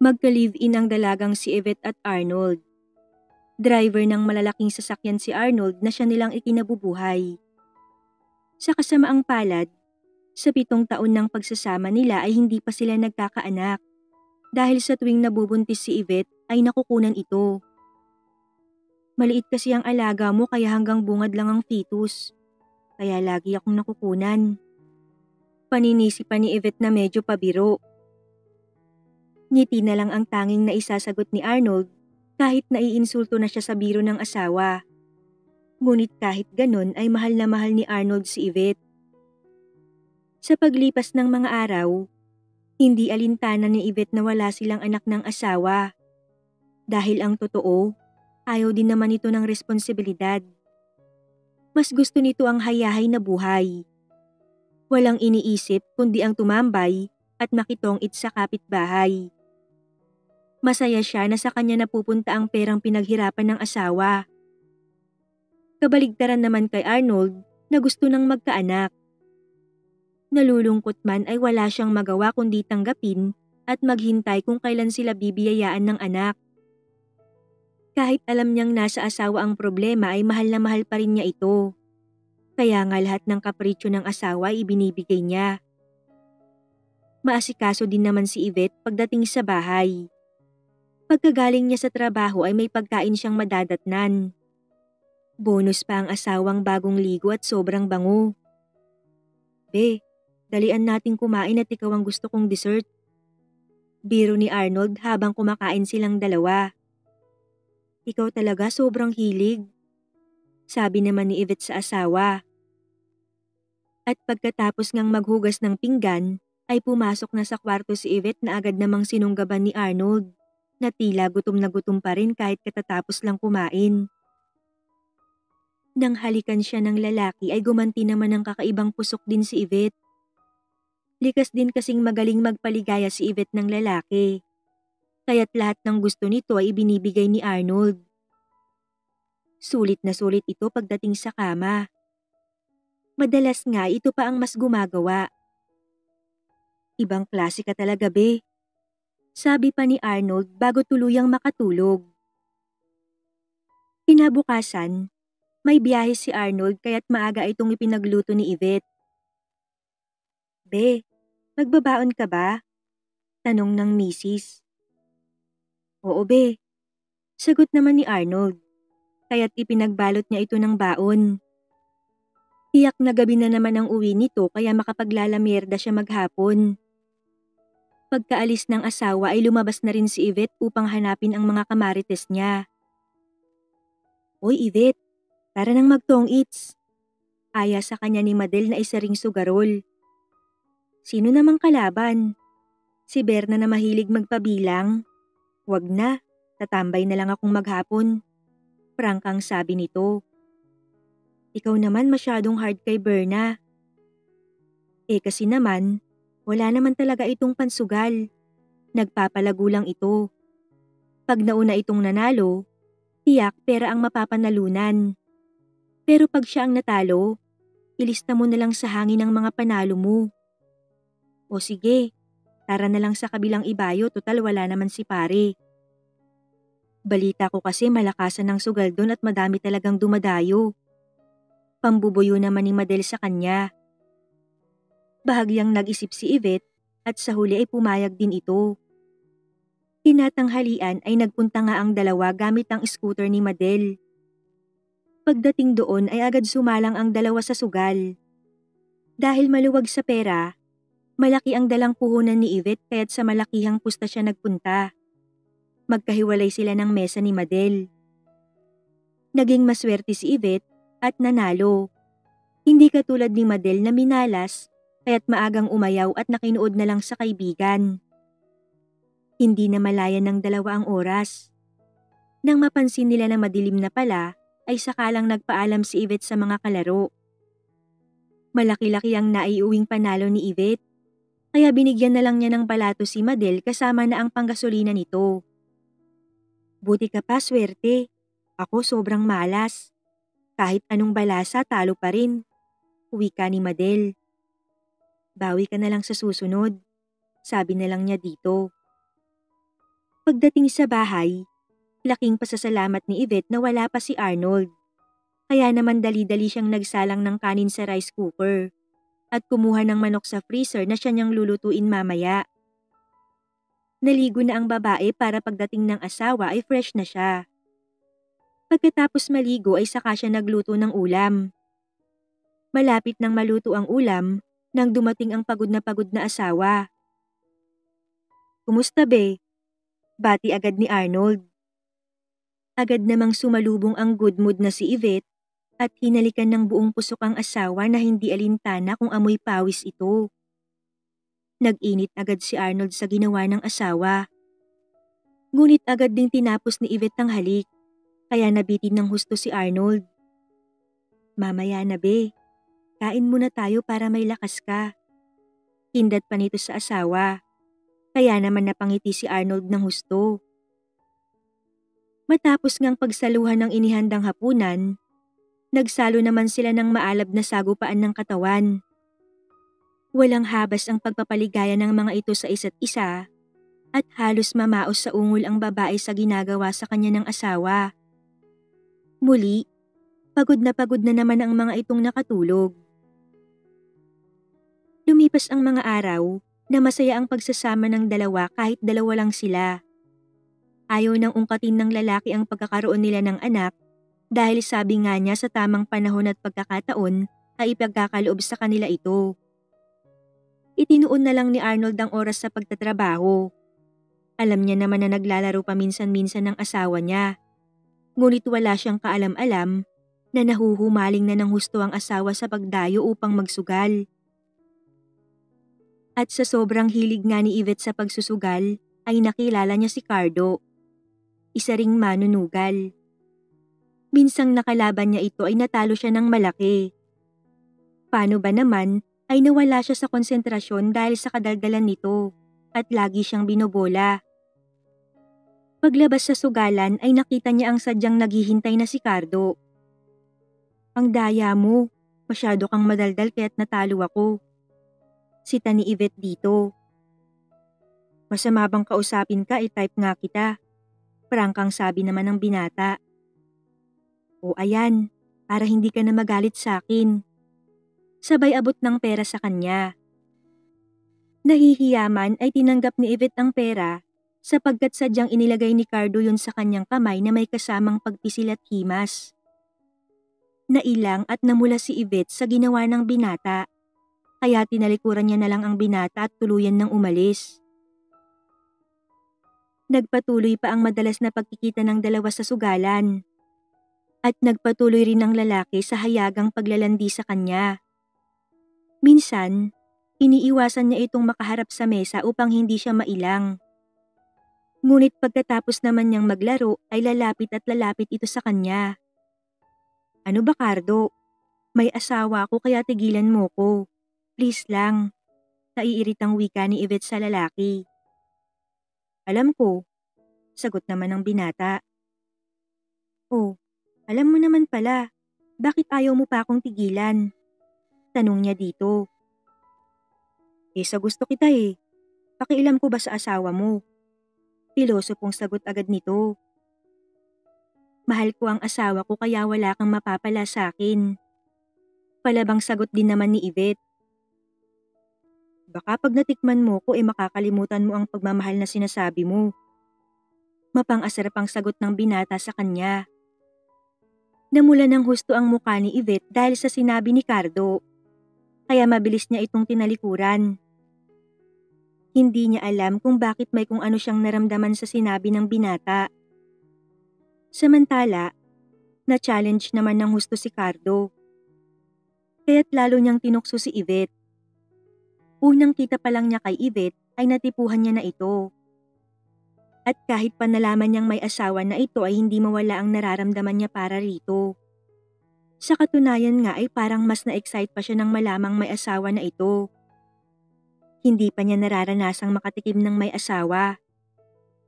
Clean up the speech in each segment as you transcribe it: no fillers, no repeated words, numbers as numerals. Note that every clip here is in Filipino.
Magka-live-in ang dalagang si Yvette at Arnold. Driver ng malalaking sasakyan si Arnold na siya nilang ikinabubuhay. Sa kasamaang palad, sa 7 taon ng pagsasama nila ay hindi pa sila nagkakaanak dahil sa tuwing nabubuntis si Yvette ay nakukunan ito. Maliit kasi ang alaga mo kaya hanggang bungad lang ang fetus. Kaya lagi akong nakukunan. Paninisi pa ni Yvette na medyo pabiro. Ngiti na lang ang tanging naisasagot ni Arnold kahit naiinsulto na siya sa biro ng asawa. Ngunit kahit ganon ay mahal na mahal ni Arnold si Yvette. Sa paglipas ng mga araw, hindi alintana ni Yvette na wala silang anak ng asawa. Dahil ang totoo, ayaw din naman ito ng responsibilidad. Mas gusto nito ang hayahay na buhay. Walang iniisip kundi ang tumambay at makitongit sa kapitbahay. Masaya siya na sa kanya napupunta ang perang pinaghirapan ng asawa. Kabaligtaran naman kay Arnold na gusto nang magkaanak. Nalulungkot man ay wala siyang magawa kundi tanggapin at maghintay kung kailan sila bibiyayaan ng anak. Kahit alam niyang nasa asawa ang problema ay mahal na mahal pa rin niya ito. Kaya nga lahat ng kapritsyo ng asawa ay ibinibigay niya. Maasikaso din naman si Yvette pagdating sa bahay. Pagkagaling niya sa trabaho ay may pagkain siyang madadatnan. Bonus pa ang asawang bagong ligo at sobrang bango. Be, dalian nating kumain at ikaw ang gusto kong dessert. Biro ni Arnold habang kumakain silang dalawa. Ikaw talaga sobrang hilig. Sabi naman ni Yvette sa asawa. At pagkatapos ngang maghugas ng pinggan, ay pumasok na sa kwarto si Yvette na agad namang sinunggaban ni Arnold, na tila gutom na gutom pa rin kahit katatapos lang kumain. Nang halikan siya ng lalaki ay gumanti naman ng kakaibang pusok din si Yvette. Likas din kasing magaling magpaligaya si Yvette ng lalaki. Kaya't lahat ng gusto nito ay ibinibigay ni Arnold. Sulit na sulit ito pagdating sa kama. Madalas nga ito pa ang mas gumagawa. Ibang klase ka talaga, be. Sabi pa ni Arnold bago tuluyang makatulog. Kinabukasan, may biyahe si Arnold kaya't maaga itong ipinagluto ni Yvette. Be, magbabaon ka ba? Tanong ng misis. Oo, be. Sagot naman ni Arnold. Kaya't ipinagbalot niya ito ng baon. Tiyak na gabi na naman ang uwi nito kaya makapaglalamerda siya maghapon. Pagkaalis ng asawa ay lumabas na rin si Yvette upang hanapin ang mga kamarites niya. Oy Yvette, tara nang magtong-its. Aya sa kanya ni Madel na isa ring sugarol. Sino namang kalaban? Si Berna na mahilig magpabilang? Wag na, tatambay na lang akong maghapon. Prangkang sabi nito. Ikaw naman masyadong hard kay Berna. Kasi naman, wala naman talaga itong pansugal. Nagpapalago lang ito. Pag nauna itong nanalo, tiyak pera ang mapapanalunan. Pero pag siya ang natalo, ilista mo na lang sa hangin ang mga panalo mo. O sige, tara na lang sa kabilang ibayo, total wala naman si pare. Balita ko kasi malakasan ng sugal doon at madami talagang dumadayo. Pambubuyo naman ni Madel sa kanya. Bahagyang nag-isip si Yvette at sa huli ay pumayag din ito. Tinatanghalian ay nagpunta nga ang dalawa gamit ang scooter ni Madel. Pagdating doon ay agad sumalang ang dalawa sa sugal. Dahil maluwag sa pera, malaki ang dalang puhunan ni Yvette kaya't sa malakihang pusta siya nagpunta. Magkahiwalay sila ng mesa ni Madel. Naging maswerte si Yvette at nanalo. Hindi katulad ni Madel na minalas kaya't maagang umayaw at nakinuod na lang sa kaibigan. Hindi na malayan ng dalawa ang oras. Nang mapansin nila na madilim na pala, ay sakalang nagpaalam si Yvette sa mga kalaro. Malaki-laki ang naiuwing panalo ni Yvette, kaya binigyan na lang niya ng balato si Madel kasama na ang panggasolina nito. Buti ka pa, swerte. Ako sobrang malas. Kahit anong balasa, talo pa rin. Wika ni Madel. Bawi ka na lang sa susunod. Sabi na lang niya dito. Pagdating sa bahay, laking pasasalamat ni Yvette na wala pa si Arnold. Kaya naman dali-dali siyang nagsalang ng kanin sa rice cooker at kumuha ng manok sa freezer na siya niyang lulutuin mamaya. Naligo na ang babae para pagdating ng asawa ay fresh na siya. Pagkatapos maligo ay saka siya nagluto ng ulam. Malapit nang maluto ang ulam nang dumating ang pagod na asawa. "Kumusta be?" Bati agad ni Arnold. Agad namang sumalubong ang good mood na si Yvette at hinalikan ng buong pusok ang asawa na hindi alintana kung amoy pawis ito. Nag-init agad si Arnold sa ginawa ng asawa. Ngunit agad ding tinapos ni Yvette ang halik, kaya nabitin ng husto si Arnold. "Mamaya na be, kain muna tayo para may lakas ka." Hindat pa nito sa asawa, kaya naman napangiti si Arnold ng husto. Matapos ngang pagsaluhan ng inihandang hapunan, nagsalo naman sila ng maalab na sagupaan ng katawan. Walang habas ang pagpapaligaya ng mga ito sa isa't isa at halos mamaos sa ungol ang babae sa ginagawa sa kanya ng asawa. Muli, pagod na naman ang mga itong nakatulog. Lumipas ang mga araw na masaya ang pagsasama ng dalawa kahit dalawa lang sila. Ayaw nang ungkatin ng lalaki ang pagkakaroon nila ng anak dahil sabi nga niya sa tamang panahon at pagkakataon ay ipagkakaloob sa kanila ito. Itinuon na lang ni Arnold ang oras sa pagtatrabaho. Alam niya naman na naglalaro paminsan-minsan ng asawa niya. Ngunit wala siyang kaalam-alam na nahuhumaling na ng husto ang asawa sa pagdayo upang magsugal. At sa sobrang hilig nga ni Yvette sa pagsusugal ay nakilala niya si Cardo, isa ring manunugal. Minsang nakalaban niya ito ay natalo siya ng malaki. Paano ba naman ay nawala siya sa konsentrasyon dahil sa kadaldalan nito at lagi siyang binobola. Paglabas sa sugalan ay nakita niya ang sadyang naghihintay na si Cardo. "Ang daya mo, masyado kang madaldal kaya't natalo ako." Sita ni Yvette dito. "Masama bang kausapin ka, i-type nga kita?" Prangkang sabi naman ng binata. "O ayan, para hindi ka na magalit sa akin." Sabay abot ng pera sa kanya. Nahihiyaman ay tinanggap ni Yvette ang pera sapagkat sadyang inilagay ni Cardo yun sa kanyang kamay na may kasamang pagpisil at himas. Nailang at namula si Yvette sa ginawa ng binata, kaya tinalikuran niya na lang ang binata at tuluyan ng umalis. Nagpatuloy pa ang madalas na pagkikita ng dalawa sa sugalan. At nagpatuloy rin ang lalaki sa hayagang paglalandi sa kanya. Minsan, iniiwasan niya itong makaharap sa mesa upang hindi siya mailang. Ngunit pagkatapos naman niyang maglaro ay lalapit ito sa kanya. "Ano ba, Cardo? May asawa ako kaya tigilan mo ko. Please lang." Naiiritang wika ni Yvette sa lalaki. "Alam ko," sagot naman ng binata. "Oh, alam mo naman pala, bakit ayaw mo pa akong tigilan?" Tanong niya dito. Sa gusto kita eh. Pakialam ko ba sa asawa mo?" Pilosopong sagot agad nito. "Mahal ko ang asawa ko kaya wala kang mapapala sa akin." Palabang sagot din naman ni Yvette. "Baka pag natikman mo ko makakalimutan mo ang pagmamahal na sinasabi mo." Mapang-asar pang sagot ng binata sa kanya. Namula ng husto ang mukha ni Yvette dahil sa sinabi ni Cardo, kaya mabilis niya itong tinalikuran. Hindi niya alam kung bakit may kung ano siyang naramdaman sa sinabi ng binata. Samantala, na-challenge naman ng husto si Cardo. Kaya't lalo niyang tinukso si Yvette. Unang kita pa lang niya kay Yvette ay natipuhan niya na ito. At kahit pa nalaman niyang may asawa na ito ay hindi mawala ang nararamdaman niya para rito. Sa katunayan nga ay parang mas na-excite pa siya nang malamang may asawa na ito. Hindi pa niya nararanasang makatikim ng may asawa.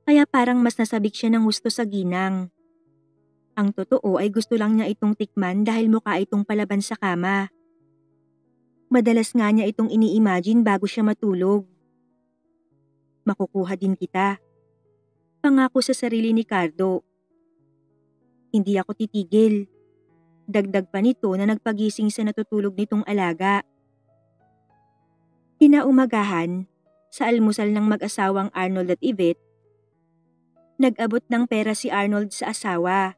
Kaya parang mas nasabik siya ng gusto sa ginang. Ang totoo ay gusto lang niya itong tikman dahil mukha itong palaban sa kama. Madalas nga niya itong ini-imagine bago siya matulog. "Makukuha din kita." Pangako sa sarili ni Cardo. Hindi ako titigil. Dagdag pa nito na nagpagising sa natutulog nitong alaga. Kinaumagahan, sa almusal ng mag-asawang Arnold at Yvette, nag-abot ng pera si Arnold sa asawa.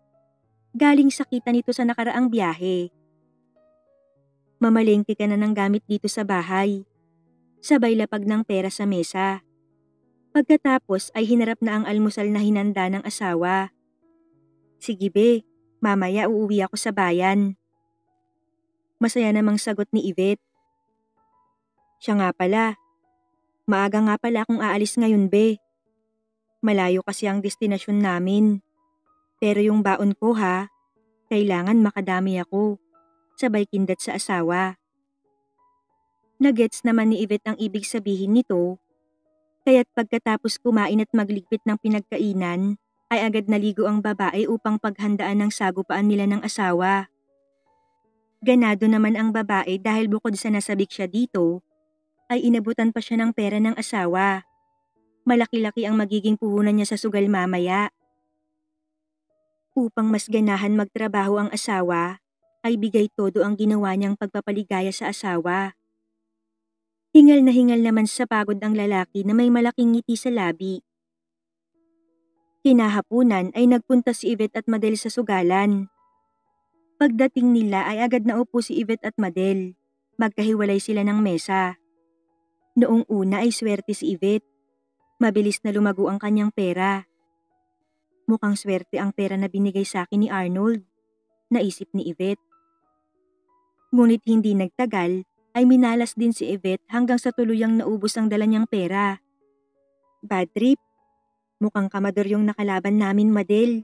Galing sa kita nito sa nakaraang biyahe. Mamalengke ka na ng gamit dito sa bahay. Sabay lapag ng pera sa mesa. Pagkatapos ay hinarap na ang almusal na hinanda ng asawa. Sige be, mamaya uuwi ako sa bayan. Masaya namang sagot ni Yvette. Siya nga pala. Maaga nga pala akong aalis ngayon be. Malayo kasi ang destinasyon namin. Pero yung baon ko ha, kailangan makadami ako. Sabay kindat sa asawa. Nagets naman ni Yvette ang ibig sabihin nito, kaya't pagkatapos kumain at magligpit ng pinagkainan, ay agad naligo ang babae upang paghandaan ng sagupaan nila ng asawa. Ganado naman ang babae dahil bukod sa nasabik siya dito, ay inabutan pa siya ng pera ng asawa. Malaki-laki ang magiging puhunan niya sa sugal mamaya. Upang mas ganahan magtrabaho ang asawa, ay bigay todo ang ginawa niyang pagpapaligaya sa asawa. Hingal na hingal naman sa pagod ang lalaki na may malaking ngiti sa labi. Kinahapunan ay nagpunta si Yvette at Madel sa sugalan. Pagdating nila ay agad naupo si Yvette at Madel. Magkahiwalay sila ng mesa. Noong una ay swerte si Yvette. Mabilis na lumago ang kanyang pera. Mukhang swerte ang pera na binigay sa akin ni Arnold, naisip ni Yvette. Ngunit hindi nagtagal ay minalas din si Yvette hanggang sa tuluyang naubos ang dala niyang pera. Bad trip. Mukhang kamador yung nakalaban namin, Madel.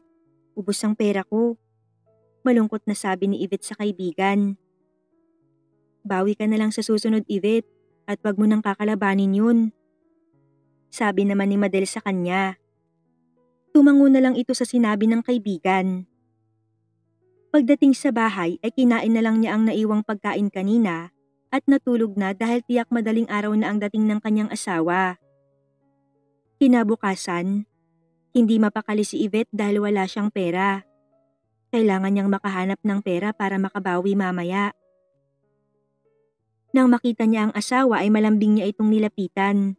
Ubos ang pera ko. Malungkot na sabi ni Yvette sa kaibigan. Bawi ka na lang sa susunod, Yvette, at wag mo nang kakalabanin yun. Sabi naman ni Madel sa kanya. Tumango na lang ito sa sinabi ng kaibigan. Pagdating sa bahay ay kinain na lang niya ang naiwang pagkain kanina at natulog na dahil tiyak madaling araw na ang dating ng kanyang asawa. Kinabukasan, hindi mapakali si Yvette dahil wala siyang pera. Kailangan niyang makahanap ng pera para makabawi mamaya. Nang makita niya ang asawa ay malambing niya itong nilapitan.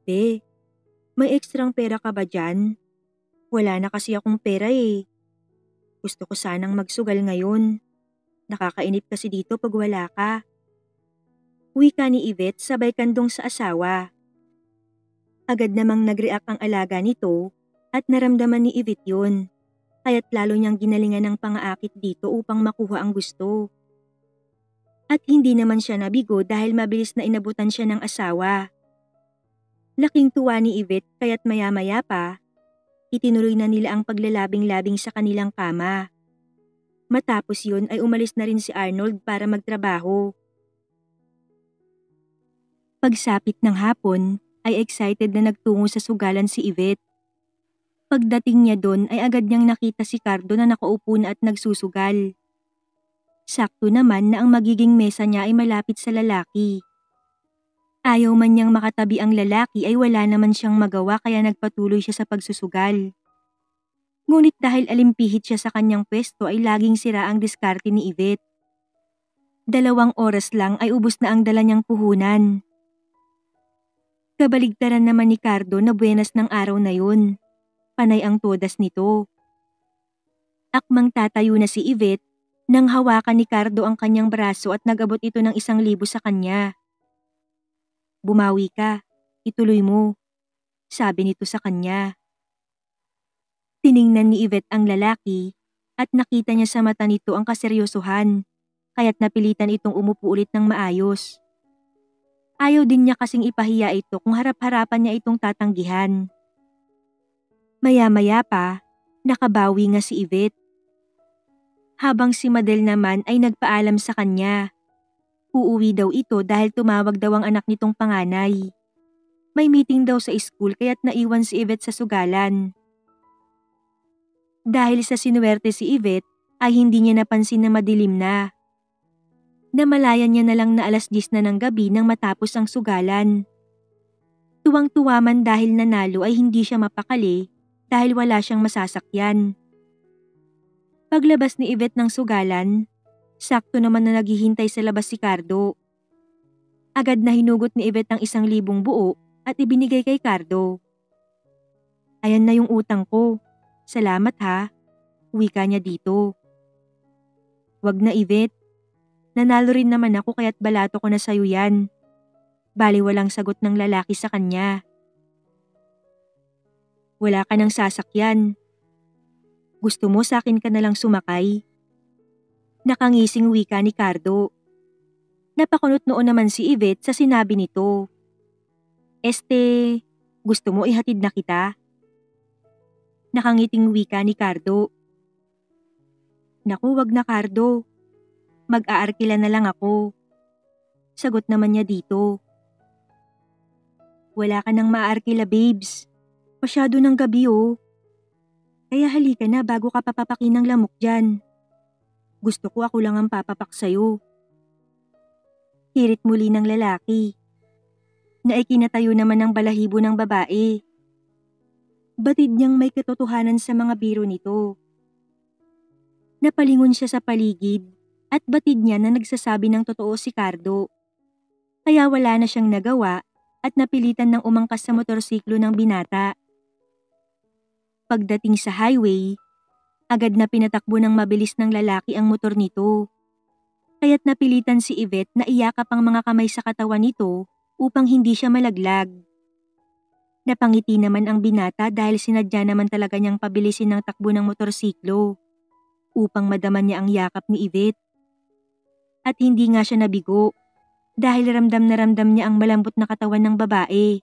Be, may ekstrang pera ka ba dyan? Wala na kasi akong pera eh. Gusto ko sanang magsugal ngayon. Nakakainip kasi dito pag wala ka. Wika ni Yvette sabay kandong sa asawa. Agad namang nag-react ang alaga nito at naramdaman ni Yvette yun. Kaya't lalo niyang ginalingan ng pangaakit dito upang makuha ang gusto. At hindi naman siya nabigo dahil mabilis na inabutan siya ng asawa. Laking tuwa ni Yvette kaya't maya-maya pa, itinuloy na nila ang paglalabing-labing sa kanilang kama. Matapos yun ay umalis na rin si Arnold para magtrabaho. Pagsapit ng hapon ay excited na nagtungo sa sugalan si Yvette. Pagdating niya doon ay agad niyang nakita si Cardo na nakaupo na at nagsusugal. Sakto naman na ang magiging mesa niya ay malapit sa lalaki. Ayaw man niyang makatabi ang lalaki ay wala naman siyang magawa kaya nagpatuloy siya sa pagsusugal. Ngunit dahil alimpihit siya sa kanyang pwesto ay laging sira ang diskarte ni Yvette. 2 oras lang ay ubos na ang dala niyang puhunan. Kabaligtaran naman ni Cardo na buenas ng araw na yun. Panay ang todas nito. Akmang tatayo na si Yvette nang hawakan ni Cardo ang kanyang braso at nag-abot ito ng 1,000 sa kanya. Bumawi ka, ituloy mo, sabi nito sa kanya. Tiningnan ni Yvette ang lalaki at nakita niya sa mata nito ang kaseryosohan, kaya't napilitan itong umupo ulit ng maayos. Ayaw din niya kasing ipahiya ito kung harap-harapan niya itong tatanggihan. Maya-maya pa, nakabawi nga si Yvette. Habang si Madel naman ay nagpaalam sa kanya. Uuwi daw ito dahil tumawag daw ang anak nitong panganay. May meeting daw sa school kaya't naiwan si Yvette sa sugalan. Dahil sa sinuwerte si Yvette ay hindi niya napansin na madilim na. Namalayan niya na lang na 10:00 na ng gabi nang matapos ang sugalan. Tuwang-tuwa man dahil nanalo ay hindi siya mapakali dahil wala siyang masasakyan. Paglabas ni Yvette ng sugalan, sakto naman na naghihintay sa labas si Cardo. Agad na hinugot ni Yvette ang 1,000 buo at ibinigay kay Cardo. Ayan na yung utang ko. Salamat ha. Wika niya dito. Wag na Yvette. Nanalo rin naman ako kaya't balato ko na sa'yo yan. Bali walang sagot ng lalaki sa kanya. Wala ka ng sasakyan. Gusto mo sa akin ka na lang sumakay? Nakangising wika ni Cardo. Napakunot noon naman si Yvette sa sinabi nito. Gusto mo ihatid na kita? Nakangiting wika ni Cardo. Naku, wag na Cardo. Mag-aarkila na lang ako. Sagot naman niya dito. Wala ka nang maarkila babes. Masyado ng gabi oh. Kaya halika na bago ka papapaki ng lamok dyan. Gusto ko ako lang ang papapak sa'yo. Hirit muli ng lalaki. Naikinatayo naman ng balahibo ng babae. Batid niyang may katotohanan sa mga biro nito. Napalingon siya sa paligid at batid niya na nagsasabi ng totoo si Cardo. Kaya wala na siyang nagawa at napilitan ng umangkas sa motorsiklo ng binata. Pagdating sa highway, agad na pinatakbo ng mabilis ng lalaki ang motor nito. Kaya't napilitan si Yvette na iyakap ang mga kamay sa katawan nito upang hindi siya malaglag. Napangiti naman ang binata dahil sinadya naman talaga niyang pabilisin ang takbo ng motorsiklo upang madaman niya ang yakap ni Yvette. At hindi nga siya nabigo dahil ramdam na ramdam niya ang malambot na katawan ng babae.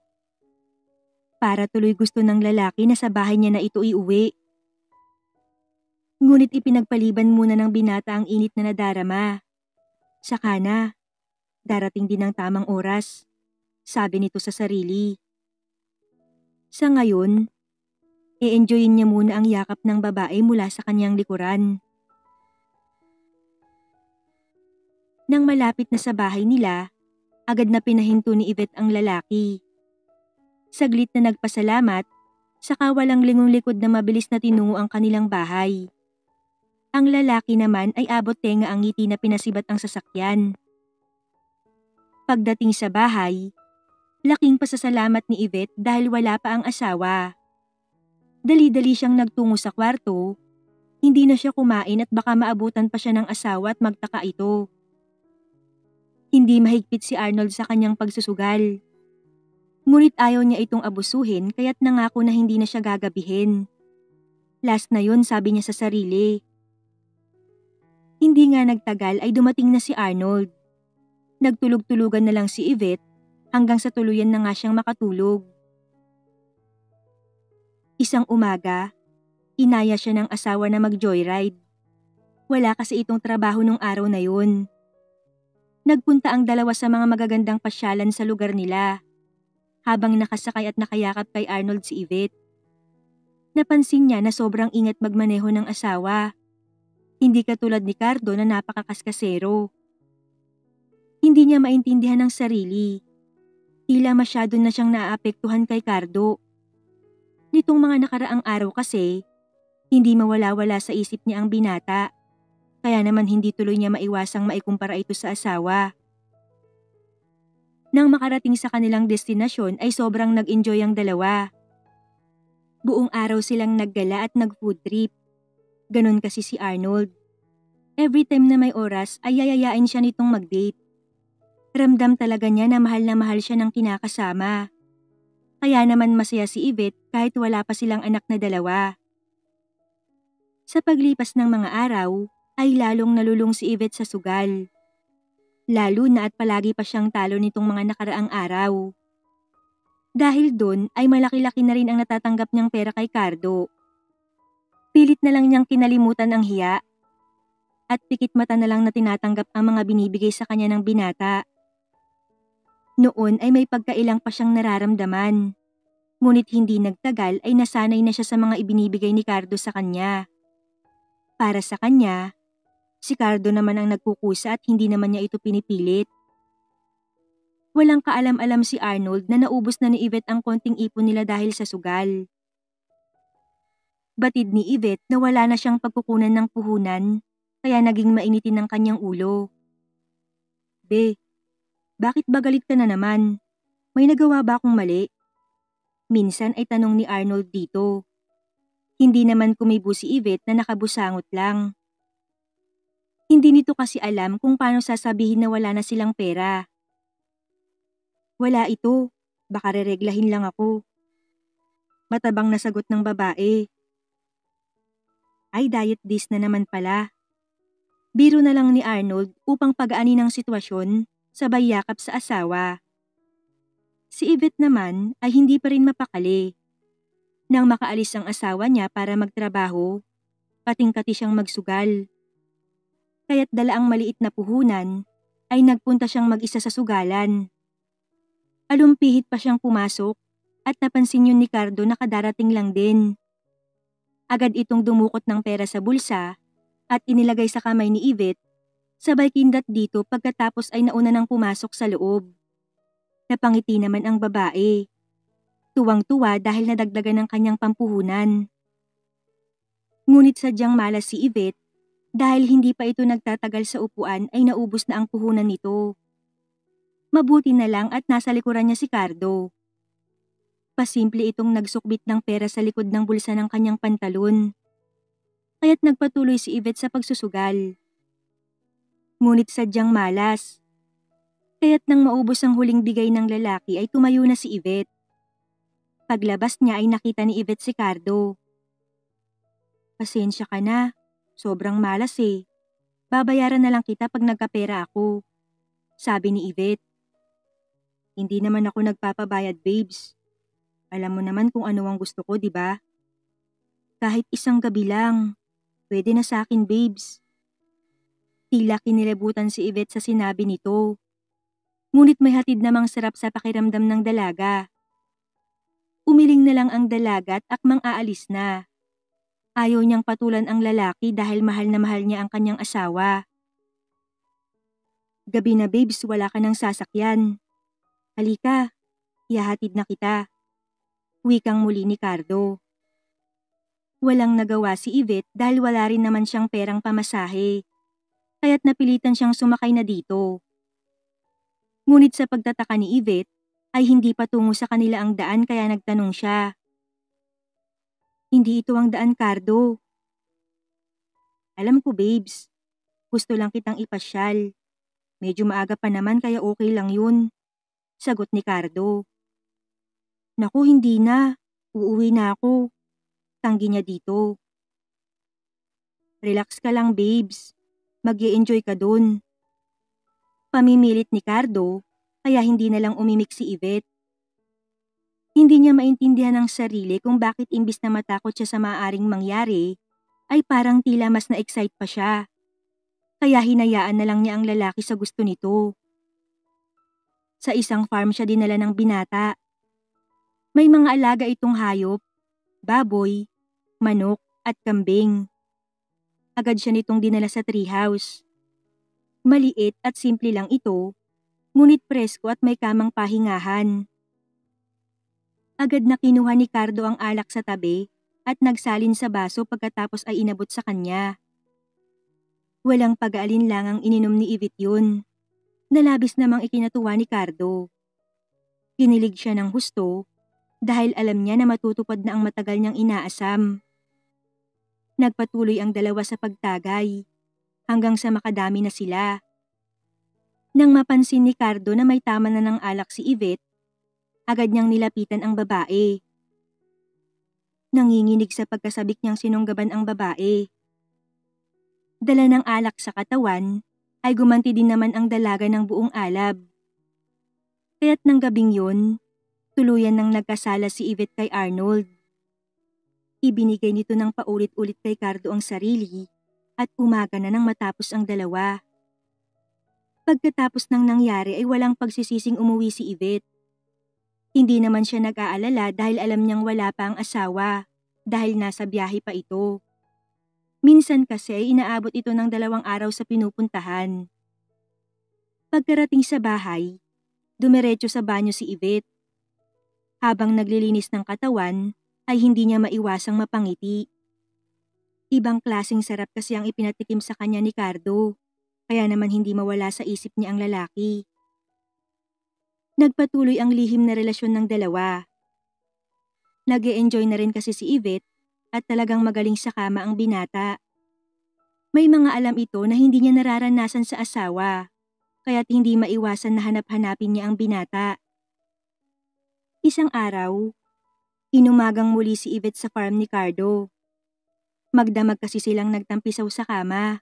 Para tuloy gusto ng lalaki na sa bahay niya na ito iuwi. Ngunit ipinagpaliban muna ng binata ang init na nadarama. Saka na, darating din ang tamang oras, sabi nito sa sarili. Sa ngayon, i-enjoyin niya muna ang yakap ng babae mula sa kanyang likuran. Nang malapit na sa bahay nila, agad na pinahinto ni Yvette ang lalaki. Saglit na nagpasalamat, saka walang lingong likod na mabilis na tinungo ang kanilang bahay. Ang lalaki naman ay abot tenga ang ngiti na pinasibat ang sasakyan. Pagdating sa bahay, laking pasasalamat ni Yvette dahil wala pa ang asawa. Dali-dali siyang nagtungo sa kwarto, hindi na siya kumain at baka maabutan pa siya ng asawa at magtaka ito. Hindi mahigpit si Arnold sa kanyang pagsusugal. Ngunit ayaw niya itong abusuhin kaya't nangako na hindi na siya gagabihin. Last na yun sabi niya sa sarili. Hindi nga nagtagal ay dumating na si Arnold. Nagtulog-tulugan na lang si Yvette hanggang sa tuluyan na nga siyang makatulog. Isang umaga, inaya siya ng asawa na mag-joyride. Wala kasi itong trabaho nung araw na yun. Nagpunta ang dalawa sa mga magagandang pasyalan sa lugar nila. Habang nakasakay at nakayakap kay Arnold si Yvette. Napansin niya na sobrang ingat magmaneho ng asawa. Hindi katulad ni Cardo na napakakaskasero. Hindi niya maintindihan ang sarili. Tila masyado na siyang naaapektuhan kay Cardo. Nitong mga nakaraang araw kasi, hindi mawala-wala sa isip niya ang binata. Kaya naman hindi tuloy niya maiwasang maikumpara ito sa asawa. Nang makarating sa kanilang destinasyon ay sobrang nag-enjoy ang dalawa. Buong araw silang naggala at nag-food trip. Ganon kasi si Arnold. Every time na may oras ay yayayain siya nitong mag-date. Ramdam talaga niya na mahal siya ng kinakasama. Kaya naman masaya si Yvette kahit wala pa silang anak na dalawa. Sa paglipas ng mga araw ay lalong nalulung si Yvette sa sugal. Lalo na at palagi pa siyang talo nitong mga nakaraang araw. Dahil doon ay malaki-laki na rin ang natatanggap niyang pera kay Cardo. Pilit na lang niyang kinalimutan ang hiya at pikit mata na lang na tinatanggap ang mga binibigay sa kanya ng binata. Noon ay may pagkailang pa siyang nararamdaman. Ngunit hindi nagtagal ay nasanay na siya sa mga ibinibigay ni Cardo sa kanya. Para sa kanya, si Cardo naman ang nagkukusa at hindi naman niya ito pinipilit. Walang kaalam-alam si Arnold na naubos na ni Yvette ang konting ipon nila dahil sa sugal. Batid ni Yvette na wala na siyang pagkukunan ng puhunan, kaya naging mainitin ang kanyang ulo. Be, bakit ba galit ka na naman? May nagawa ba akong mali? Minsan ay tanong ni Arnold dito. Hindi naman kumibo si Yvette na nakabusangot lang. Hindi nito kasi alam kung paano sasabihin na wala na silang pera. Wala ito, baka rereglahin lang ako. Matabang na sagot ng babae. Ay, diet this na naman pala. Biro na lang ni Arnold upang pagaanin ang sitwasyon, sabay yakap sa asawa. Si Yvette naman ay hindi pa rin mapakali. Nang makaalis ang asawa niya para magtrabaho, kating-kati siyang magsugal. Kaya't dala ang maliit na puhunan, ay nagpunta siyang mag-isa sa sugalan. Alumpihit pa siyang pumasok at napansin yun ni Cardo na kadarating lang din. Agad itong dumukot ng pera sa bulsa at inilagay sa kamay ni Yvette, sabay kindat dito pagkatapos ay nauna nang pumasok sa loob. Napangiti naman ang babae. Tuwang-tuwa dahil nadagdagan ng kanyang pampuhunan. Ngunit sadyang malas si Yvette dahil hindi pa ito nagtatagal sa upuan ay naubos na ang puhunan nito. Mabuti na lang at nasa likuran niya si Cardo. Pasimple itong nagsukbit ng pera sa likod ng bulsa ng kanyang pantalon. Kaya't nagpatuloy si Yvette sa pagsusugal. Ngunit sadyang malas. Kaya't nang maubos ang huling bigay ng lalaki ay tumayo na si Yvette. Paglabas niya ay nakita ni Yvette si Cardo. Pasensya ka na, sobrang malas eh. Babayaran na lang kita pag nagkapera ako, sabi ni Yvette. Hindi naman ako nagpapabayad, babes. Alam mo naman kung ano ang gusto ko, di ba? Kahit isang gabi lang, pwede na sa akin, babes. Tila kinilabutan si Yvette sa sinabi nito. Ngunit may hatid namang sarap sa pakiramdam ng dalaga. Umiling na lang ang dalaga at akmang aalis na. Ayaw niyang patulan ang lalaki dahil mahal na mahal niya ang kanyang asawa. Gabi na, babes, wala ka ng sasakyan. Halika, ihahatid na kita. Wikang muli ni Cardo. Walang nagawa si Yvette dahil wala rin naman siyang perang pamasahe. Kaya't napilitan siyang sumakay na dito. Ngunit sa pagtataka ni Yvette ay hindi patungo sa kanila ang daan kaya nagtanong siya. Hindi ito ang daan, Cardo. Alam ko, babes. Gusto lang kitang ipasyal. Medyo maaga pa naman kaya okay lang yun. Sagot ni Cardo. Naku, hindi na. Uuwi na ako. Tanggi niya dito. Relax ka lang, babes. Mag-i-enjoy ka dun. Pamimilit ni Cardo, kaya hindi na lang umimik si Yvette. Hindi niya maintindihan ang sarili kung bakit imbis na matakot siya sa maaaring mangyari, ay parang tila mas na-excite pa siya. Kaya hinayaan na lang niya ang lalaki sa gusto nito. Sa isang farm siya dinala ng binata. May mga alaga itong hayop, baboy, manok at kambing. Agad siya nitong dinala sa treehouse. Maliit at simple lang ito, ngunit presko at may kamang pahingahan. Agad na kinuha ni Cardo ang alak sa tabi at nagsalin sa baso pagkatapos ay inabot sa kanya. Walang pag-aalinlangang ininom ni Yvette yun. Nalabis namang ikinatuwa ni Cardo. Kinilig siya ng husto dahil alam niya na matutupad na ang matagal niyang inaasam. Nagpatuloy ang dalawa sa pagtagay hanggang sa makadami na sila. Nang mapansin ni Cardo na may tama na ng alak si Yvette, agad niyang nilapitan ang babae. Nanginginig sa pagkasabik niyang sinunggaban ang babae. Dala ng alak sa katawan, ay gumanti din naman ang dalaga ng buong alab. Kaya't ng gabing yun, tuluyan nang nagkasala si Yvette kay Arnold. Ibinigay nito ng paulit-ulit kay Cardo ang sarili at umaga na nang matapos ang dalawa. Pagkatapos ng nangyari ay walang pagsisising umuwi si Yvette. Hindi naman siya nag-aalala dahil alam niyang wala pa ang asawa dahil nasa biyahe pa ito. Minsan kasi inaabot ito ng 2 araw sa pinupuntahan. Pagkarating sa bahay, Dumiretso sa banyo si Yvette. Habang naglilinis ng katawan, ay hindi niya maiwasang mapangiti. Ibang klaseng sarap kasi ang ipinatikim sa kanya ni Cardo, kaya naman hindi mawala sa isip niya ang lalaki. Nagpatuloy ang lihim na relasyon ng dalawa. Nag-e-enjoy na rin kasi si Yvette at talagang magaling sa kama ang binata. May mga alam ito na hindi niya nararanasan sa asawa, kaya't hindi maiwasan na hanap-hanapin niya ang binata. Isang araw, inumagang muli si Yvette sa farm ni Cardo. Magdamag kasi silang nagtampisaw sa kama.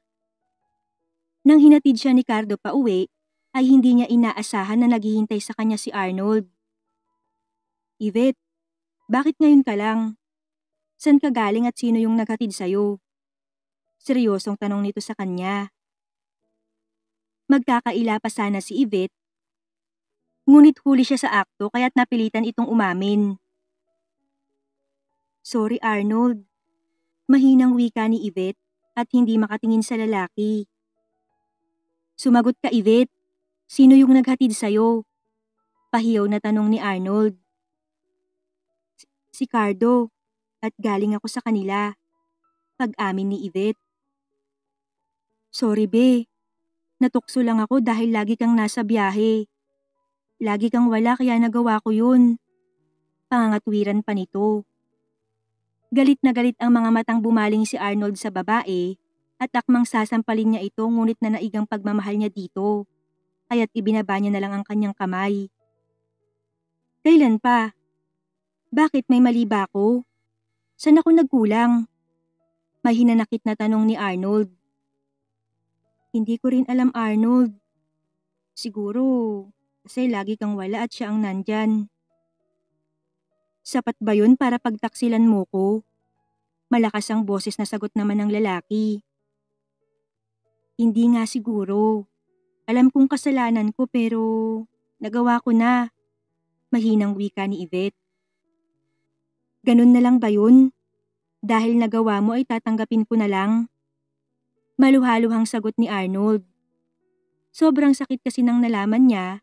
Nang hinatid siya ni Cardo pa uwi, ay hindi niya inaasahan na naghihintay sa kanya si Arnold. Yvette, bakit ngayon ka lang? San ka galing at sino yung naghatid sa'yo? Seryosong tanong nito sa kanya. Magkakaila pa sana si Yvette, ngunit huli siya sa akto kaya't napilitan itong umamin. Sorry Arnold, mahinang wika ni Yvette at hindi makatingin sa lalaki. Sumagot ka Yvette, sino yung naghatid sa'yo? Pahiyaw na tanong ni Arnold. Si Cardo, at galing ako sa kanila. Pag-amin ni Yvette. Sorry be, natukso lang ako dahil lagi kang nasa biyahe. Lagi kang wala kaya nagawa ko yun. Pangangatwiran pa nito. Galit na galit ang mga matang bumaling si Arnold sa babae at akmang sasampalin niya ito ngunit nanaigang pagmamahal niya dito. Kaya't ibinaba niya na lang ang kanyang kamay. Kailan pa? Bakit may mali ba ako? Saan ako nagkulang? May hinanakit na tanong ni Arnold. Hindi ko rin alam Arnold. Siguro kasi lagi kang wala at siya ang nandyan. Sapat ba yun para pagtaksilan mo ko? Malakas ang boses na sagot naman ng lalaki. Hindi nga siguro. Alam kong kasalanan ko pero nagawa ko na. Mahinang wika ni Yvette. Ganun na lang ba yun? Dahil nagawa mo ay tatanggapin ko na lang? Maluhaluhang sagot ni Arnold. Sobrang sakit kasi nang nalaman niya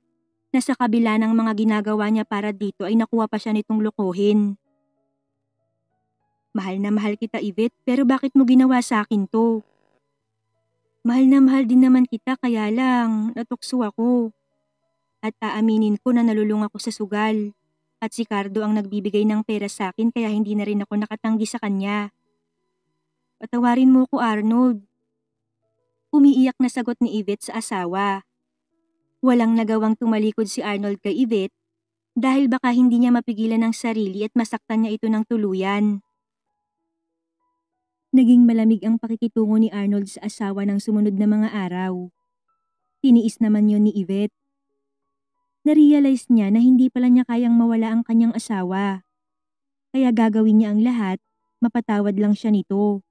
na sa kabila ng mga ginagawa niya para dito ay nakuha pa siya nitong lokohin. Mahal na mahal kita Yvette pero bakit mo ginawa sa akin to? Mahal na mahal din naman kita kaya lang natukso ako. At aaminin ko na nalulung ako sa sugal. At si Cardo ang nagbibigay ng pera sa akin kaya hindi na rin ako nakatanggi sa kanya. Patawarin mo ko Arnold. Umiiyak na sagot ni Yvette sa asawa. Walang nagawang tumalikod si Arnold kay Yvette dahil baka hindi niya mapigilan ang sarili at masaktan niya ito ng tuluyan. Naging malamig ang pakikitungo ni Arnold sa asawa ng sumunod na mga araw. Tiniis naman yon ni Yvette. Narealize niya na hindi pala niya kayang mawala ang kanyang asawa. Kaya gagawin niya ang lahat, mapatawad lang siya nito.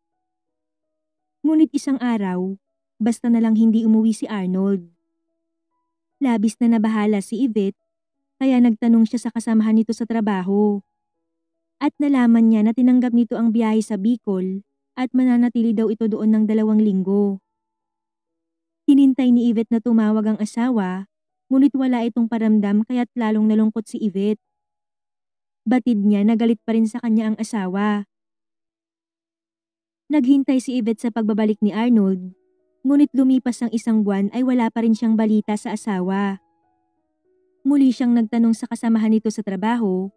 Ngunit isang araw, basta na lang hindi umuwi si Arnold. Labis na nabahala si Yvette, kaya nagtanong siya sa kasamahan nito sa trabaho. At nalaman niya na tinanggap nito ang biyahe sa Bicol at mananatili daw ito doon ng 2 linggo. Hinintay ni Yvette na tumawag ang asawa, ngunit wala itong paramdam kaya't lalong nalungkot si Yvette. Batid niya na galit pa rin sa kanya ang asawa. Naghintay si Yvette sa pagbabalik ni Arnold, ngunit lumipas ang 1 buwan ay wala pa rin siyang balita sa asawa. Muli siyang nagtanong sa kasamahan nito sa trabaho,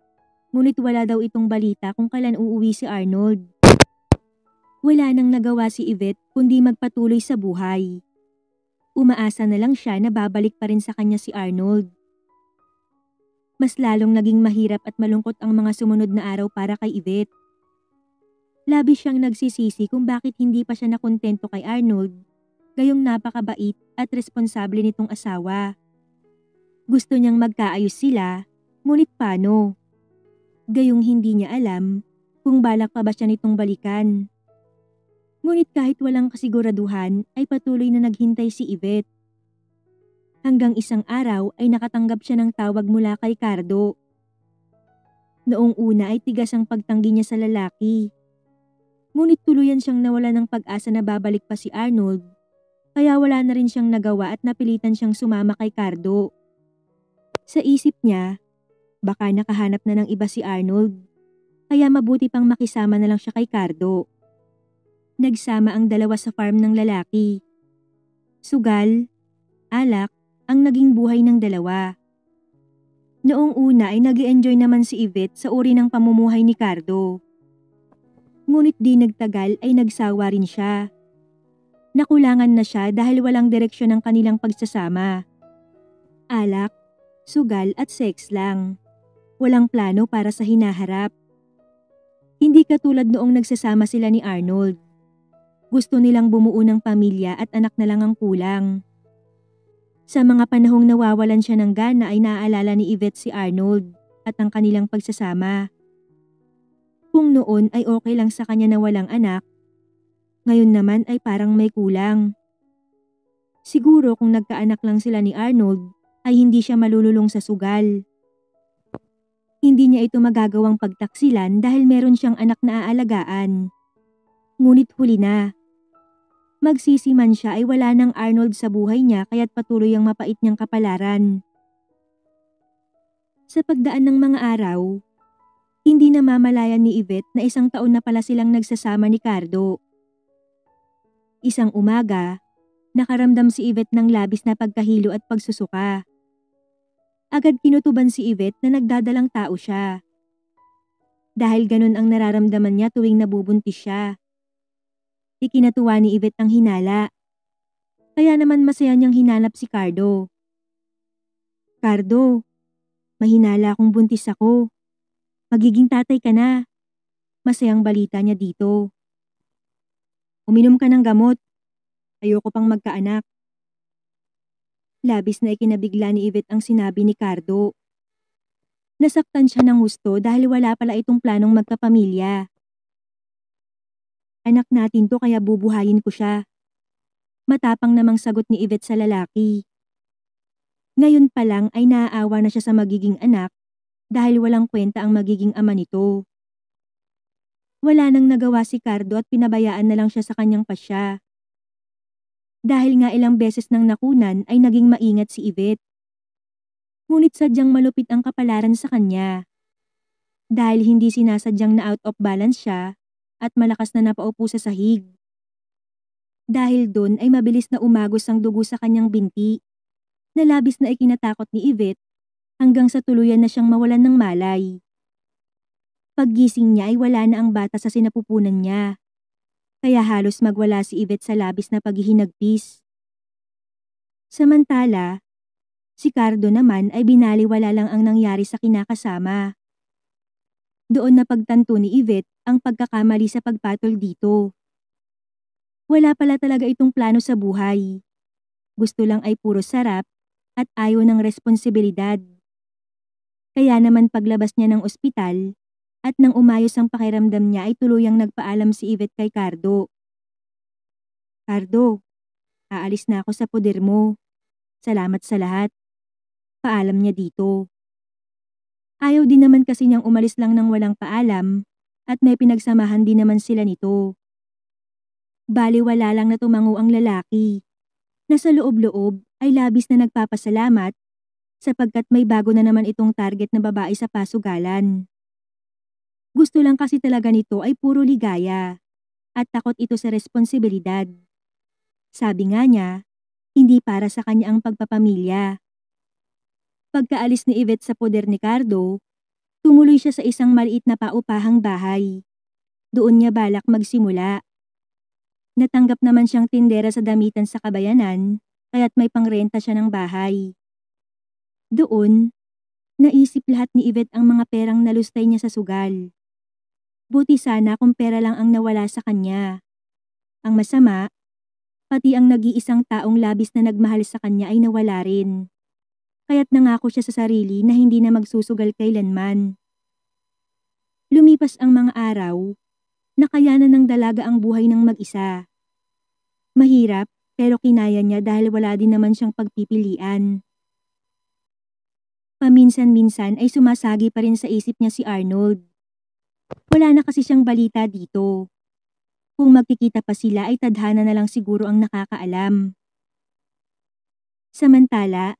ngunit wala daw itong balita kung kailan uuwi si Arnold. Wala nang nagawa si Yvette kundi magpatuloy sa buhay. Umaasa na lang siya na babalik pa rin sa kanya si Arnold. Mas lalong naging mahirap at malungkot ang mga sumunod na araw para kay Yvette. Labis siyang nagsisisi kung bakit hindi pa siya nakontento kay Arnold, gayong napakabait at responsable nitong asawa. Gusto niyang magkaayos sila, ngunit paano? Gayong hindi niya alam kung balak pa ba siya nitong balikan. Ngunit kahit walang kasiguraduhan ay patuloy na naghintay si Yvette. Hanggang isang araw ay nakatanggap siya ng tawag mula kay Cardo. Noong una ay tigas ang pagtanggi niya sa lalaki. Ngunit tuluyan siyang nawala ng pag-asa na babalik pa si Arnold, kaya wala na rin siyang nagawa at napilitan siyang sumama kay Cardo. Sa isip niya, baka nakahanap na ng iba si Arnold, kaya mabuti pang makisama na lang siya kay Cardo. Nagsama ang dalawa sa farm ng lalaki. Sugal, alak, ang naging buhay ng dalawa. Noong una ay nag-enjoy naman si Yvette sa uri ng pamumuhay ni Cardo. Ngunit di nagtagal ay nagsawa rin siya. Nakulangan na siya dahil walang direksyon ang kanilang pagsasama. Alak, sugal at sex lang. Walang plano para sa hinaharap. Hindi katulad noong nagsasama sila ni Arnold. Gusto nilang bumuo ng pamilya at anak na lang ang kulang. Sa mga panahong nawawalan siya ng gana ay naaalala ni Yvette si Arnold at ang kanilang pagsasama. Kung noon ay okay lang sa kanya na walang anak, ngayon naman ay parang may kulang. Siguro kung nagkaanak lang sila ni Arnold ay hindi siya malululong sa sugal. Hindi niya ito magagawang pagtaksilan dahil meron siyang anak na aalagaan. Ngunit huli na. Magsisiman siya ay wala ng Arnold sa buhay niya kaya't patuloy ang mapait niyang kapalaran. Sa pagdaan ng mga araw, hindi namamalayan ni Yvette na 1 taon na pala silang nagsasama ni Cardo. Isang umaga, nakaramdam si Yvette ng labis na pagkahilo at pagsusuka. Agad kinutuban si Yvette na nagdadalang tao siya. Dahil ganun ang nararamdaman niya tuwing nabubuntis siya. Ikinatuwa ni Yvette ang hinala. Kaya naman masaya niyang hinanap si Cardo. Cardo, mahinala akong buntis ako. Magiging tatay ka na. Masayang balita niya dito. Uminom ka ng gamot. Ayoko pang magkaanak. Labis na ikinabigla ni Yvette ang sinabi ni Cardo. Nasaktan siya ng husto dahil wala pala itong planong magkapamilya. Anak natin to kaya bubuhayin ko siya. Matapang namang sagot ni Yvette sa lalaki. Ngayon pa lang ay naaawa na siya sa magiging anak dahil walang kwenta ang magiging ama nito. Wala nang nagawa si Cardo at pinabayaan na lang siya sa kanyang pasya. Dahil nga ilang beses nang nakunan ay naging maingat si Yvette. Ngunit sadyang malupit ang kapalaran sa kanya. Dahil hindi sinasadyang na out of balance siya at malakas na napaupo sa sahig. Dahil doon ay mabilis na umagos ang dugo sa kanyang binti, na labis na ikinatakot ni Yvette hanggang sa tuluyan na siyang mawalan ng malay. Paggising niya ay wala na ang bata sa sinapupunan niya, kaya halos magwala si Yvette sa labis na paghihinagpis. Samantala, si Cardo naman ay binaliwala lang ang nangyari sa kinakasama. Doon na pagtanto ni Yvette ang pagkakamali sa pagpatol dito. Wala pala talaga itong plano sa buhay. Gusto lang ay puro sarap at ayaw ng responsibilidad. Kaya naman paglabas niya ng ospital at nang umayos ang pakiramdam niya ay tuluyang nagpaalam si Yvette kay Cardo. Cardo, aalis na ako sa poder mo. Salamat sa lahat. Paalam niya dito. Ayaw din naman kasi niyang umalis lang ng walang paalam at may pinagsamahan din naman sila nito. Baliwala lang na tumango ang lalaki. Nasa loob-loob ay labis na nagpapasalamat sapagkat may bago na naman itong target na babae sa pasugalan. Gusto lang kasi talaga nito ay puro ligaya at takot ito sa responsibilidad. Sabi nga niya, hindi para sa kanya ang pagpapamilya. Pagkaalis ni Yvette sa poder ni Cardo, tumuloy siya sa isang maliit na paupahang bahay. Doon niya balak magsimula. Natanggap naman siyang tindera sa damitan sa kabayanan, kaya't may pangrenta siya ng bahay. Doon, naisip lahat ni Yvette ang mga perang nalustay niya sa sugal. Buti sana kung pera lang ang nawala sa kanya. Ang masama, pati ang nag-iisang taong labis na nagmahal sa kanya ay nawala rin. Kaya't nangako siya sa sarili na hindi na magsusugal kailanman. Lumipas ang mga araw, nakayanan ng dalaga ang buhay ng mag-isa. Mahirap pero kinaya niya dahil wala din naman siyang pagpipilian. Paminsan-minsan ay sumasagi pa rin sa isip niya si Arnold. Wala na kasi siyang balita dito. Kung magkikita pa sila ay tadhana na lang siguro ang nakakaalam. Samantala,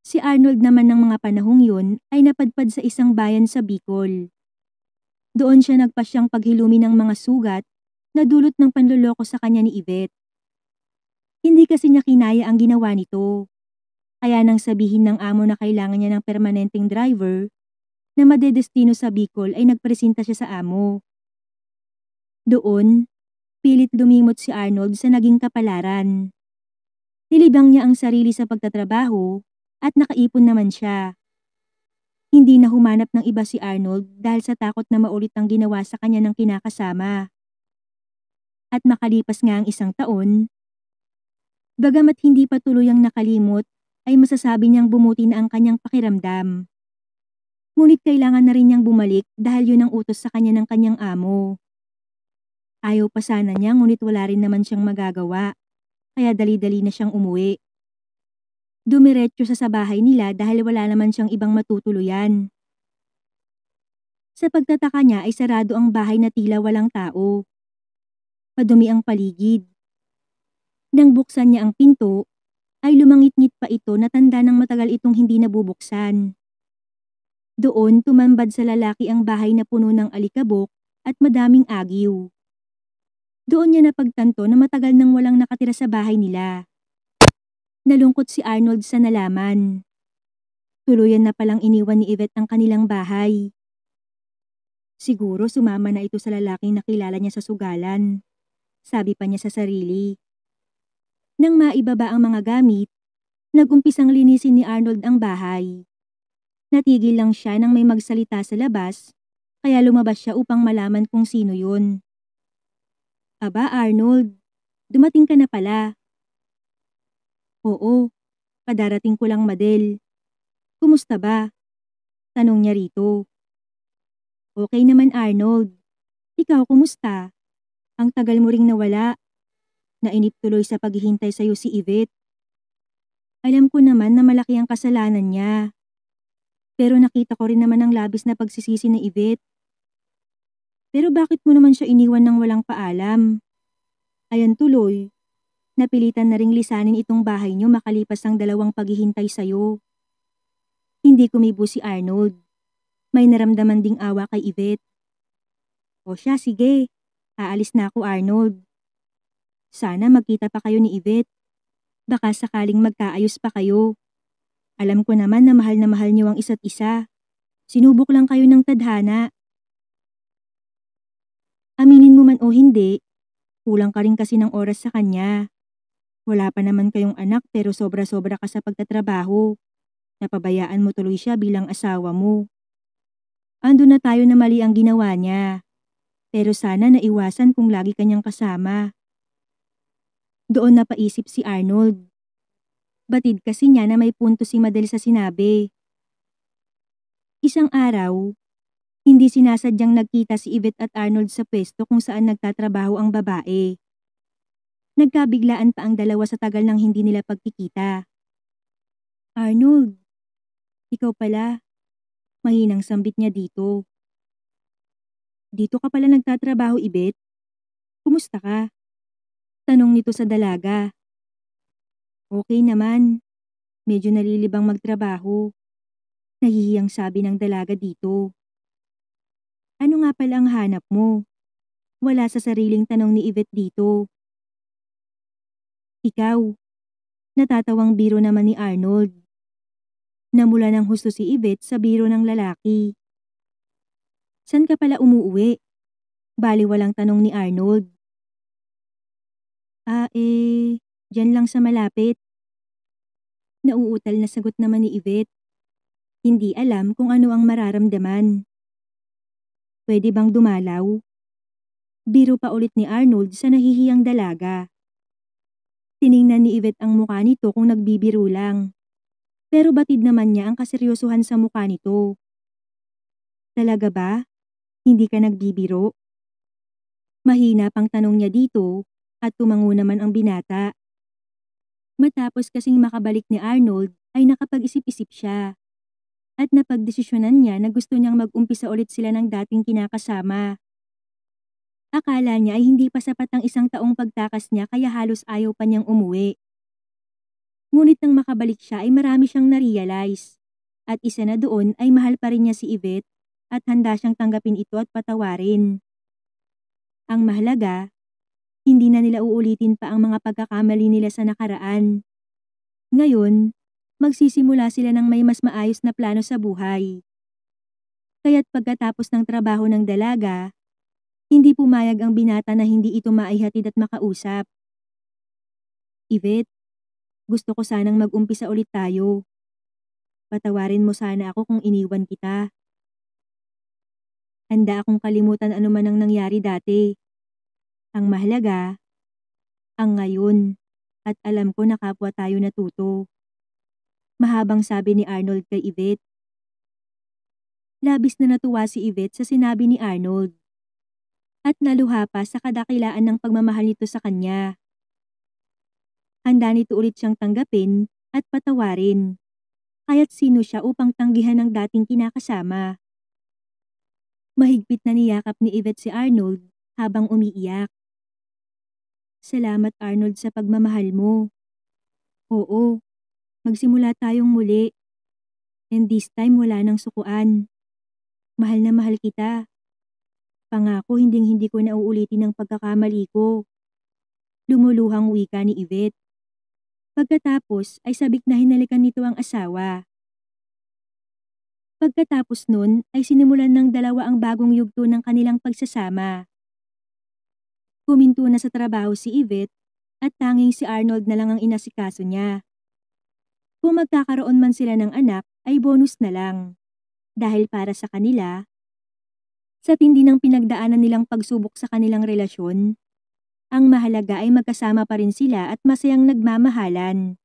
Si Arnold naman ng mga panahong yun ay napadpad sa isang bayan sa Bicol. Doon siya nagpasyang paghilumi ng mga sugat na dulot ng panloloko sa kanya ni Yvette. Hindi kasi niya kinaya ang ginawa nito. Kaya nang sabihin ng amo na kailangan niya ng permanenteng driver na madedestino sa Bicol ay nagpresenta siya sa amo. Doon, pilit lumimot si Arnold sa naging kapalaran. Nilibang niya ang sarili sa pagtatrabaho at nakaipon naman siya. Hindi na humanap ng iba si Arnold dahil sa takot na maulit ang ginawa sa kanya ng kinakasama. At makalipas nga ang isang taon, bagamat hindi pa tuluyang nakalimot, ay masasabi niyang bumuti na ang kanyang pakiramdam. Ngunit kailangan na rin niyang bumalik dahil yun ang utos sa kanya ng kanyang amo. Ayaw pa sana niya ngunit wala rin naman siyang magagawa, kaya dali-dali na siyang umuwi. Dumiretso sa bahay nila dahil wala naman siyang ibang matutuluyan. Sa pagtataka niya ay sarado ang bahay na tila walang tao. Padumi ang paligid. Nang buksan niya ang pinto, ay lumangit-ngit pa ito na tanda ng matagal itong hindi nabubuksan. Doon tumambad sa lalaki ang bahay na puno ng alikabok at madaming agiw. Doon niya napagtanto na matagal nang walang nakatira sa bahay nila. Nalungkot si Arnold sa nalaman. Tuluyan na palang iniwan ni Yvette ang kanilang bahay. Siguro sumama na ito sa lalaking nakilala niya sa sugalan. Sabi pa niya sa sarili. Nang maibaba ang mga gamit, nagumpisang linisin ni Arnold ang bahay. Natigil lang siya nang may magsalita sa labas, kaya lumabas siya upang malaman kung sino yun. Aba Arnold, dumating ka na pala. Oo, kadarating ko lang Madel. Kumusta ba? Tanong niya rito. Okay naman Arnold. Ikaw kumusta? Ang tagal mo ring nawala. Nainip tuloy sa paghihintay sa'yo si Yvette. Alam ko naman na malaki ang kasalanan niya. Pero nakita ko rin naman ang labis na pagsisisi ni Yvette. Pero bakit mo naman siya iniwan ng walang paalam? Ayan tuloy. Napilitan na ring lisanin itong bahay niyo makalipas ang 2 paghihintay sa'yo. Hindi kumibo si Arnold. May naramdaman ding awa kay Yvette. O siya, sige. Aalis na ako Arnold. Sana magkita pa kayo ni Yvette. Baka sakaling magkaayos pa kayo. Alam ko naman na mahal niyo ang isa't isa. Sinubok lang kayo ng tadhana. Aminin mo man o hindi, kulang ka rin kasi ng oras sa kanya. Wala pa naman kayong anak pero sobra-sobra ka sa pagtatrabaho. Napabayaan mo tuloy siya bilang asawa mo. Ando na tayo na mali ang ginawa niya. Pero sana naiwasan kung lagi kanyang kasama. Doon napaisip si Arnold. Batid kasi niya na may punto si Madel sa sinabi. Isang araw, hindi sinasadyang nagkita si Yvette at Arnold sa pwesto kung saan nagtatrabaho ang babae. Nagkabiglaan pa ang dalawa sa tagal ng hindi nila pagkikita. Arnold, ikaw pala. Mahinang sambit niya dito. Dito ka pala nagtatrabaho, Yvette? Kumusta ka? Tanong nito sa dalaga. Okay naman. Medyo nalilibang magtrabaho. Nahihiyang sabi ng dalaga dito. Ano nga pala ang hanap mo? Wala sa sariling tanong ni Yvette dito. Ikaw. Natatawang biro naman ni Arnold. Namula ng husto si Yvette sa biro ng lalaki. San ka pala umuuwi? Baliwalang tanong ni Arnold. Diyan lang sa malapit. Nauutal na sagot naman ni Yvette. Hindi alam kung ano ang mararamdaman. Pwede bang dumalaw? Biro pa ulit ni Arnold sa nahihiyang dalaga. Tiningnan ni Yvette ang mukha nito kung nagbibiro lang. Pero batid naman niya ang kaseryosohan sa mukha nito. Talaga ba? Hindi ka nagbibiro? Mahina pang tanong niya dito at tumango naman ang binata. Matapos kasing makabalik ni Arnold ay nakapag-isip-isip siya. At napagdesisyonan niya na gusto niyang mag-umpisa ulit sila ng dating kinakasama. Akala niya ay hindi pa sapat ang 1 taong pagtakas niya kaya halos ayaw pa niyang umuwi. Ngunit nang makabalik siya ay marami siyang na-realize. At isa na doon ay mahal pa rin niya si Yvette at handa siyang tanggapin ito at patawarin. Ang mahalaga, hindi na nila uulitin pa ang mga pagkakamali nila sa nakaraan. Ngayon, magsisimula sila ng may mas maayos na plano sa buhay. Kaya't pagkatapos ng trabaho ng dalaga, hindi pumayag ang binata na hindi ito maihatid at makausap. Yvette, gusto ko sanang mag-umpisa ulit tayo. Patawarin mo sana ako kung iniwan kita. Handa akong kalimutan anuman ang nangyari dati. Ang mahalaga, ang ngayon. At alam ko na kapwa tayo natuto. Mahabang sabi ni Arnold kay Yvette. Labis na natuwa si Yvette sa sinabi ni Arnold. At naluha pa sa kadakilaan ng pagmamahal nito sa kanya. Handa nito ulit siyang tanggapin at patawarin. Kaya't sino siya upang tanggihan ng dating kinakasama. Mahigpit na niyakap ni Yvette si Arnold habang umiiyak. Salamat Arnold sa pagmamahal mo. Oo, magsimula tayong muli. And this time wala nang sukuan. Mahal na mahal kita. Pangako hinding-hindi ko na uulitin ang pagkakamali ko. Lumuluhang wika ni Yvette. Pagkatapos ay sabik na hinalikan nito ang asawa. Pagkatapos nun ay sinimulan ng dalawa ang bagong yugto ng kanilang pagsasama. Huminto na sa trabaho si Yvette at tanging si Arnold na lang ang inasikaso niya. Kung magkakaroon man sila ng anak ay bonus na lang. Dahil para sa kanila, sa tindi ng pinagdaanan nilang pagsubok sa kanilang relasyon, ang mahalaga ay magkasama pa rin sila at masayang nagmamahalan.